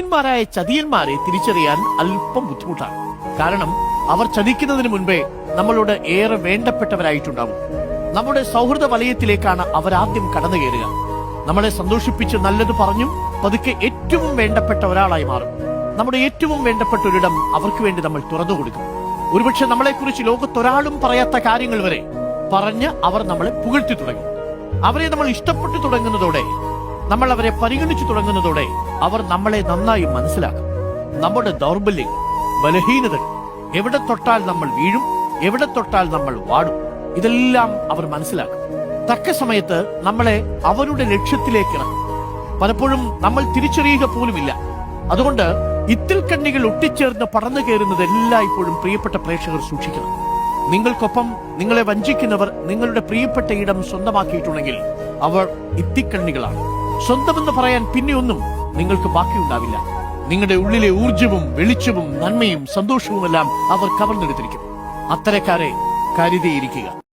ന്മാരായ ചതിയന്മാരെ തിരിച്ചറിയാൻ അല്പം ബുദ്ധിമുട്ടാണ്. കാരണം അവർ ചതിക്കുന്നതിന് മുൻപേ നമ്മളോട് ഏറെ വേണ്ടപ്പെട്ടവരായിട്ടുണ്ടാവും. നമ്മുടെ സൗഹൃദ വലയത്തിലേക്കാണ് അവരാദ്യം കടന്നു കയറുക. നമ്മളെ സന്തോഷിപ്പിച്ച് നല്ലത് പറഞ്ഞും പതുക്കെ ഏറ്റവും വേണ്ടപ്പെട്ട ഒരാളായി മാറും. നമ്മുടെ ഏറ്റവും വേണ്ടപ്പെട്ട ഒരിടം അവർക്ക് വേണ്ടി നമ്മൾ തുറന്നു കൊടുക്കും. ഒരുപക്ഷെ നമ്മളെക്കുറിച്ച് ലോകത്തൊരാളും പറയാത്ത കാര്യങ്ങൾ വരെ പറഞ്ഞ് അവർ നമ്മളെ പുകഴ്ത്തി തുടങ്ങും. അവരെ നമ്മൾ ഇഷ്ടപ്പെട്ടു തുടങ്ങുന്നതോടെ, നമ്മൾ അവരെ പരിഗണിച്ചു തുടങ്ങുന്നതോടെ അവർ നമ്മളെ നന്നായി മനസ്സിലാക്കും. നമ്മുടെ ദൗർബല്യങ്ങൾ, ബലഹീനതകൾ, എവിടെ തൊട്ടാൽ നമ്മൾ വീഴും, എവിടെ തൊട്ടാൽ നമ്മൾ വാടും, ഇതെല്ലാം അവർ മനസ്സിലാക്കും. തക്ക സമയത്ത് നമ്മളെ അവരുടെ ലക്ഷ്യത്തിലേക്ക് ഇറക്കും. പലപ്പോഴും നമ്മൾ തിരിച്ചറിയുക പോലുമില്ല. അതുകൊണ്ട് ഇത്തിൽ കണ്ണികൾ ഒട്ടിച്ചേർന്ന് പടന്നു കയറുന്നത് എല്ലായ്പ്പോഴും പ്രിയപ്പെട്ട പ്രേക്ഷകർ സൂക്ഷിക്കണം. നിങ്ങൾക്കൊപ്പം നിങ്ങളെ വഞ്ചിക്കുന്നവർ നിങ്ങളുടെ പ്രിയപ്പെട്ട ഇടം സ്വന്തമാക്കിയിട്ടുണ്ടെങ്കിൽ അവർ ഇത്തിക്കണ്ണികളാണ്. സ്വന്തമെന്ന് പറയാൻ പിന്നെയൊന്നും നിങ്ങൾക്ക് ബാക്കിയുണ്ടാവില്ല. നിങ്ങളുടെ ഉള്ളിലെ ഊർജവും വെളിച്ചവും നന്മയും സന്തോഷവുമെല്ലാം അവർ കവർന്നെടുത്തിരിക്കും. അത്തരക്കാരെ കരുതിയിരിക്കുക.